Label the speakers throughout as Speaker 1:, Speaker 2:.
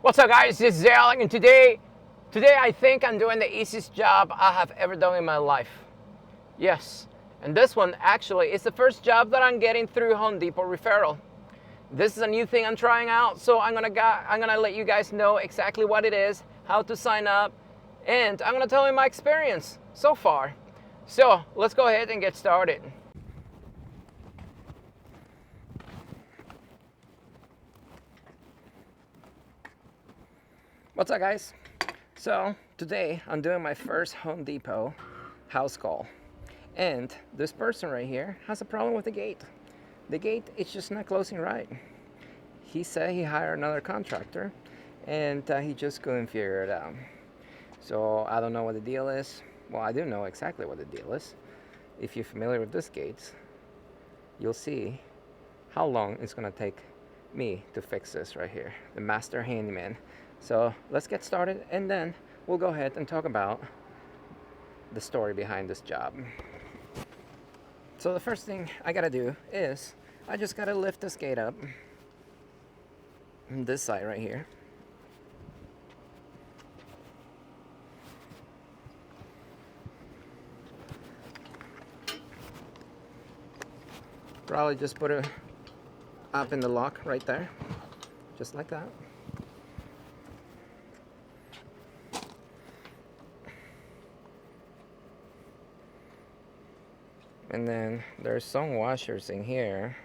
Speaker 1: What's up, guys? This is Alec, and today I think I'm doing the easiest job I have ever done in my life. Yes, and this one actually is the first job that I'm getting through Home Depot referral. This is a new thing I'm trying out, so I'm gonna let you guys know exactly what it is, how to sign up, and I'm gonna tell you my experience so far. So let's go ahead and get started. What's up, guys? So today I'm doing my first Home Depot house call, and this person right here has a problem with the gate. The gate is just not closing right. He said he hired another contractor and he just couldn't figure it out. So I don't know what the deal is. Well, I do know exactly what the deal is. If you're familiar with this gates, you'll see how long it's gonna take me to fix this right here, the master handyman. So let's get started, and then we'll go ahead and talk about the story behind this job. So the first thing I gotta do is I just gotta lift this gate up, this side right here. Probably just put it up in the lock right there, just like that. And then there's some washers in here.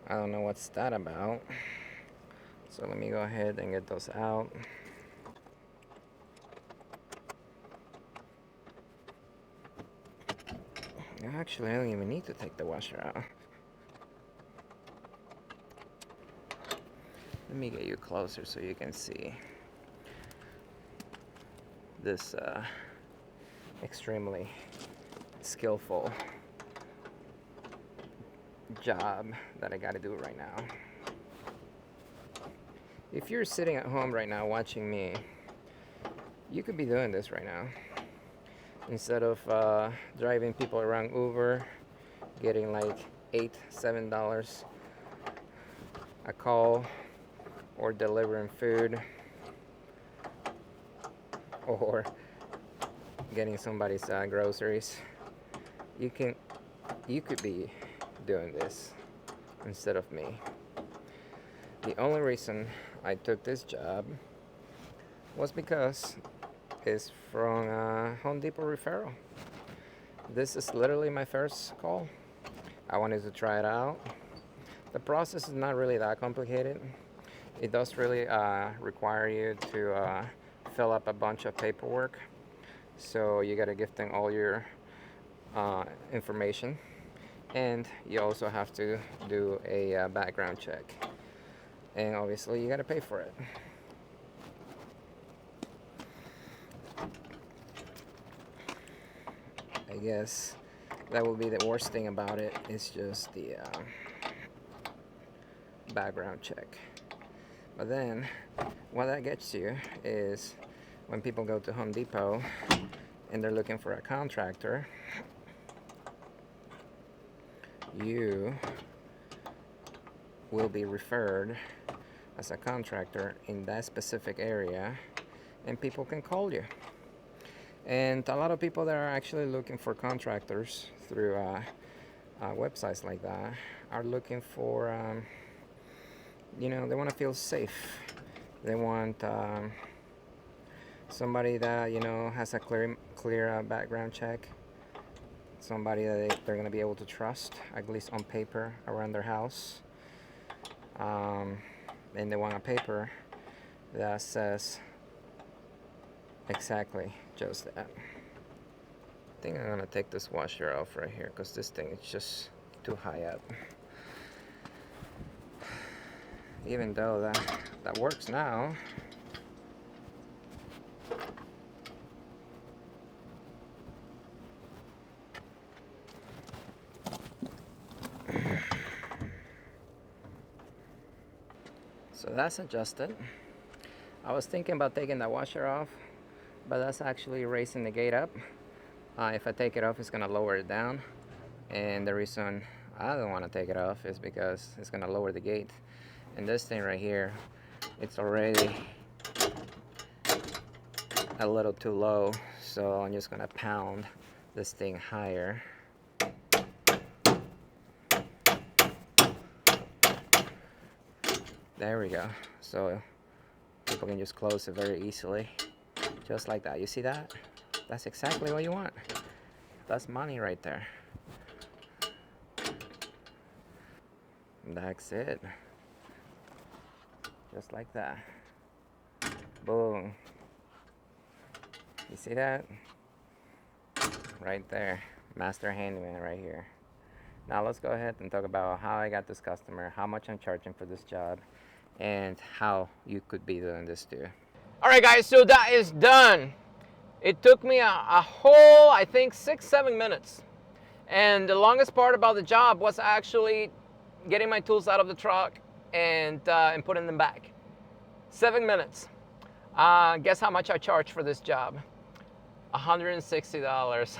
Speaker 1: I don't know what's that about. So let me go ahead and get those out. Actually, I don't even need to take the washer out. Let me get you closer so you can see this extremely skillful job that I got to do right now. If you're sitting at home right now watching me, you could be doing this right now. Instead of driving people around Uber, getting like $8-7 a call, or delivering food, or getting somebody's groceries, you could be doing this instead of me. The only reason I took this job was because it's from Home Depot referral. This is literally my first call. I wanted to try it out. The process is not really that complicated. It does really require you to fill up a bunch of paperwork. So you gotta give them all your information, and you also have to do a background check, and obviously you gotta pay for it. I guess that will be the worst thing about it, is just the background check. But then what that gets you is when people go to Home Depot and they're looking for a contractor, you will be referred as a contractor in that specific area, and people can call you. And a lot of people that are actually looking for contractors through websites like that are looking for they want to feel safe. They want somebody that has a clear background check, somebody that they're going to be able to trust, at least on paper, around their house. And they want a paper that says exactly just that. I think I'm going to take this washer off right here, because this thing is just too high up. Even though that works now. So that's adjusted. I was thinking about taking the washer off, but that's actually raising the gate up. If I take it off, it's gonna lower it down, and the reason I don't want to take it off is because it's gonna lower the gate. And this thing right here, it's already a little too low, so I'm just gonna pound this thing higher. There we go. So people can just close it very easily, just like that. You see that? That's exactly what you want. That's money right there. That's it. Just like that. Boom. You see that? Right there. Master Handyman right here. Now let's go ahead and talk about how I got this customer, how much I'm charging for this job, and how you could be doing this too. All right, guys, so that is done. It took me a whole, I think, 6-7 minutes. And the longest part about the job was actually getting my tools out of the truck and putting them back. 7 minutes. Guess how much I charged for this job? $160.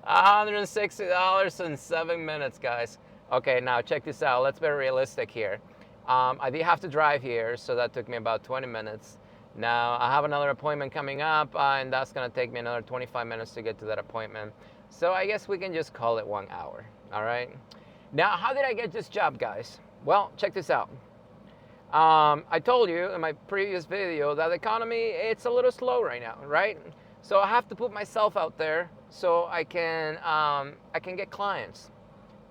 Speaker 1: $160 in 7 minutes, guys. Okay, now check this out. Let's be realistic here. I did have to drive here, so that took me about 20 minutes. Now, I have another appointment coming up, and that's going to take me another 25 minutes to get to that appointment. So I guess we can just call it 1 hour, all right? Now, how did I get this job, guys? Well, check this out. I told you in my previous video that the economy, it's a little slow right now, right? So I have to put myself out there so I can get clients.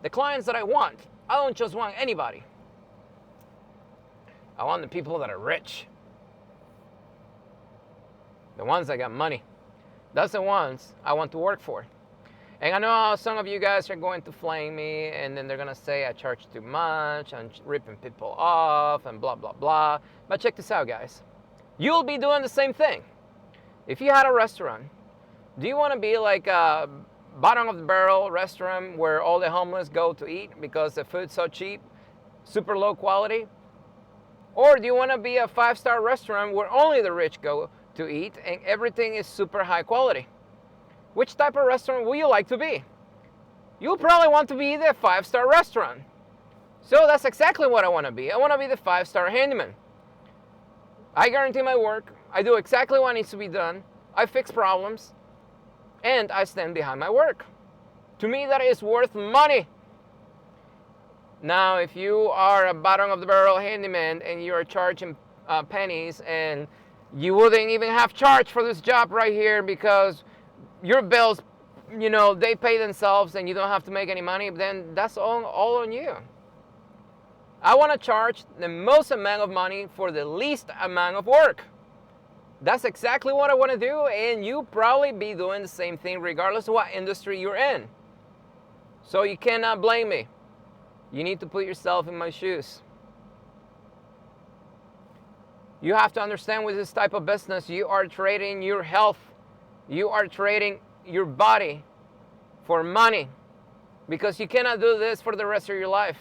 Speaker 1: The clients that I want, I don't just want anybody. I want the people that are rich. The ones that got money. That's the ones I want to work for. And I know some of you guys are going to flame me, and then they're going to say I charge too much, I'm ripping people off, and blah, blah, blah. But check this out, guys. You'll be doing the same thing. If you had a restaurant, do you want to be like a bottom of the barrel restaurant where all the homeless go to eat because the food's so cheap, super low quality? Or do you want to be a 5-star restaurant where only the rich go to eat and everything is super high quality? Which type of restaurant will you like to be? You'll probably want to be the 5-star restaurant. So that's exactly what I want to be. I want to be the 5-star handyman. I guarantee my work. I do exactly what needs to be done. I fix problems. And I stand behind my work. To me, that is worth money. Now, if you are a bottom of the barrel handyman and you are charging pennies, and you wouldn't even have charge for this job right here because your bills, you know, they pay themselves and you don't have to make any money, then that's all on you. I want to charge the most amount of money for the least amount of work. That's exactly what I want to do, and you probably be doing the same thing regardless of what industry you're in. So you cannot blame me. You need to put yourself in my shoes. You have to understand with this type of business, you are trading your health. You are trading your body for money, because you cannot do this for the rest of your life.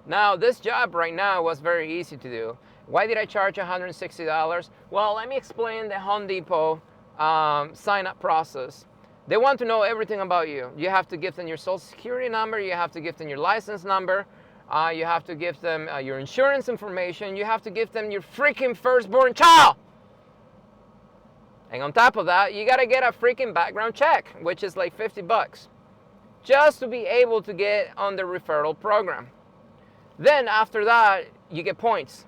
Speaker 1: Now, this job right now was very easy to do. Why did I charge $160? Well, let me explain the Home Depot sign-up process. They want to know everything about you. You have to give them your social security number. You have to give them your license number. You have to give them your insurance information. You have to give them your freaking firstborn child. And on top of that, you got to get a freaking background check, which is like $50, just to be able to get on the referral program. Then after that, you get points.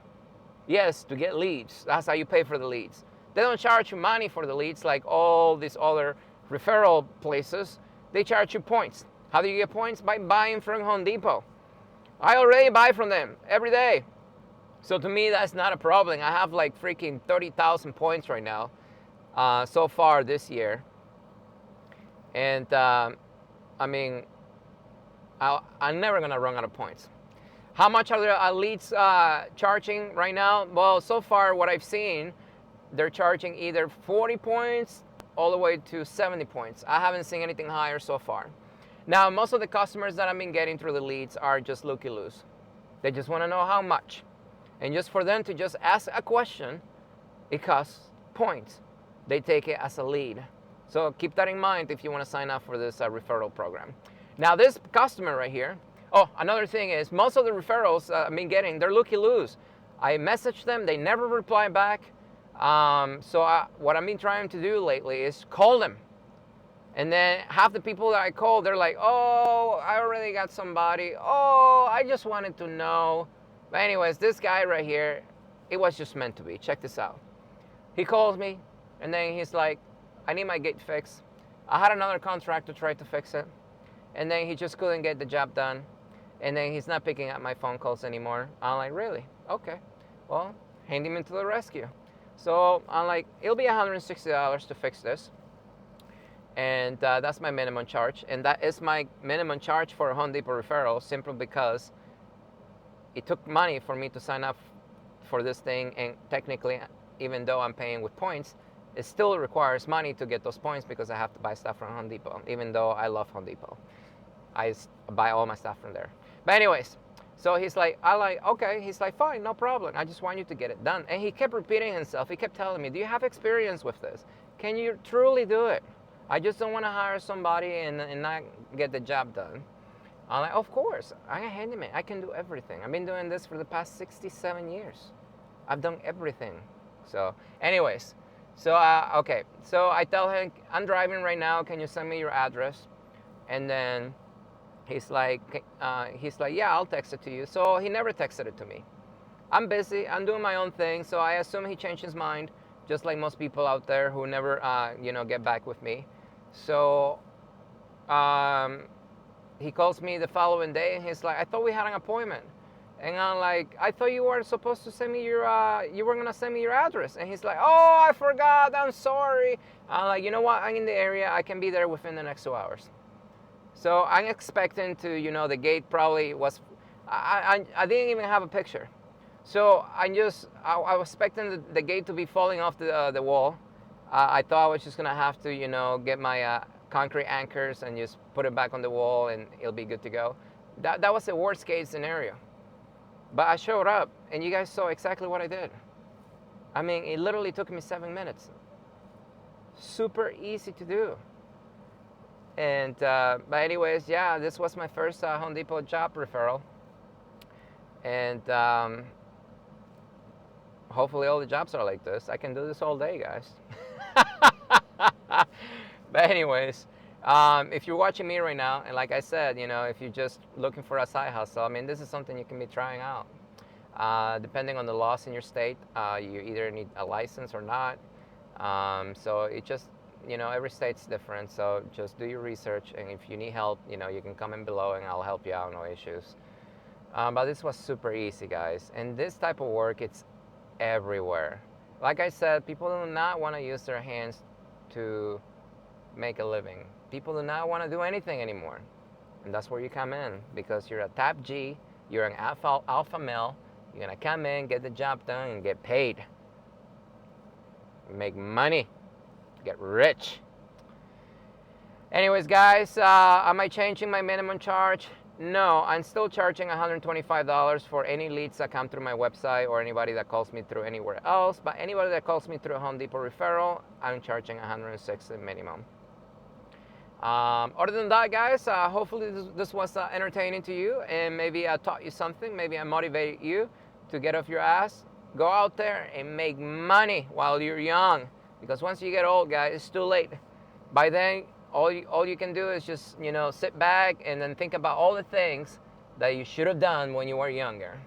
Speaker 1: Yes, to get leads. That's how you pay for the leads. They don't charge you money for the leads like all these other referral places. They charge you points. How do you get points? By buying from Home Depot. I already buy from them every day. So to me, that's not a problem. I have like freaking 30,000 points right now so far this year. And I mean, I'm never going to run out of points. How much are the leads charging right now? Well, so far what I've seen, they're charging either 40 points all the way to 70 points. I haven't seen anything higher so far. Now, most of the customers that I've been getting through the leads are just looky-loos. They just want to know how much. And just for them to just ask a question, it costs points. They take it as a lead. So keep that in mind if you want to sign up for this referral program. Now, this customer right here, oh, another thing is most of the referrals I've been getting, they're looky-loos. I messaged them, they never reply back. What I've been trying to do lately is call them. And then half the people that I call, they're like, oh, I already got somebody. Oh, I just wanted to know. But anyways, this guy right here, it was just meant to be. Check this out. He calls me, and then he's like, I need my gate fixed. I had another contractor try to fix it, and then he just couldn't get the job done. And then he's not picking up my phone calls anymore. I'm like, really? Okay. Well, Handyman to the rescue. So I'm like, it'll be $160 to fix this. And that's my minimum charge. And that is my minimum charge for a Home Depot referral, simply because it took money for me to sign up for this thing. And technically, even though I'm paying with points, it still requires money to get those points because I have to buy stuff from Home Depot, even though I love Home Depot. I buy all my stuff from there. But anyways, so he's like, okay. He's like, fine, no problem. I just want you to get it done. And he kept repeating himself. He kept telling me, do you have experience with this? Can you truly do it? I just don't want to hire somebody and not get the job done. I'm like, of course, I'm a handyman. I can do everything. I've been doing this for the past 67 years. I've done everything. So anyways, okay. So I tell him, I'm driving right now. Can you send me your address? And then he's like, yeah, I'll text it to you. So he never texted it to me. I'm busy. I'm doing my own thing. So I assume he changed his mind, just like most people out there who never, get back with me. So he calls me the following day, and he's like, I thought we had an appointment. And I'm like, I thought you were supposed to send me you were gonna send me your address. And he's like, oh, I forgot, I'm sorry. I'm like, you know what, I'm in the area, I can be there within the next 2 hours. So I'm expecting to, the gate probably was, I didn't even have a picture. So I was expecting the gate to be falling off the wall. I thought I was just gonna have to, get my concrete anchors and just put it back on the wall and it'll be good to go. That was the worst case scenario. But I showed up and you guys saw exactly what I did. I mean, it literally took me 7 minutes. Super easy to do. And but anyways, yeah, this was my first Home Depot job referral. And hopefully all the jobs are like this. I can do this all day, guys. But anyways, if you're watching me right now, and like I said, if you're just looking for a side hustle, I mean, this is something you can be trying out. Depending on the laws in your state, you either need a license or not. So it just, every state's different. So just do your research, and if you need help, you can comment below and I'll help you out, no issues. But this was super easy, guys. And this type of work, it's everywhere. Like I said, people do not want to use their hands to make a living. People do not want to do anything anymore. And that's where you come in, because you're a top G, you're an alpha male, you're going to come in, get the job done, and get paid. Make money, get rich. Anyways, guys, am I changing my minimum charge? No, I'm still charging $125 for any leads that come through my website or anybody that calls me through anywhere else. But anybody that calls me through a Home Depot referral, I'm charging $160 minimum. Other than that, guys, hopefully this was entertaining to you, and maybe I taught you something. Maybe I motivated you to get off your ass, go out there and make money while you're young. Because once you get old, guys, it's too late. By then, all you can do is just, sit back and then think about all the things that you should have done when you were younger.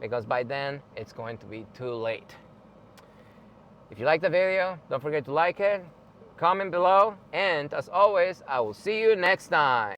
Speaker 1: Because by then, it's going to be too late. If you like the video, don't forget to like it, comment below, and as always, I will see you next time.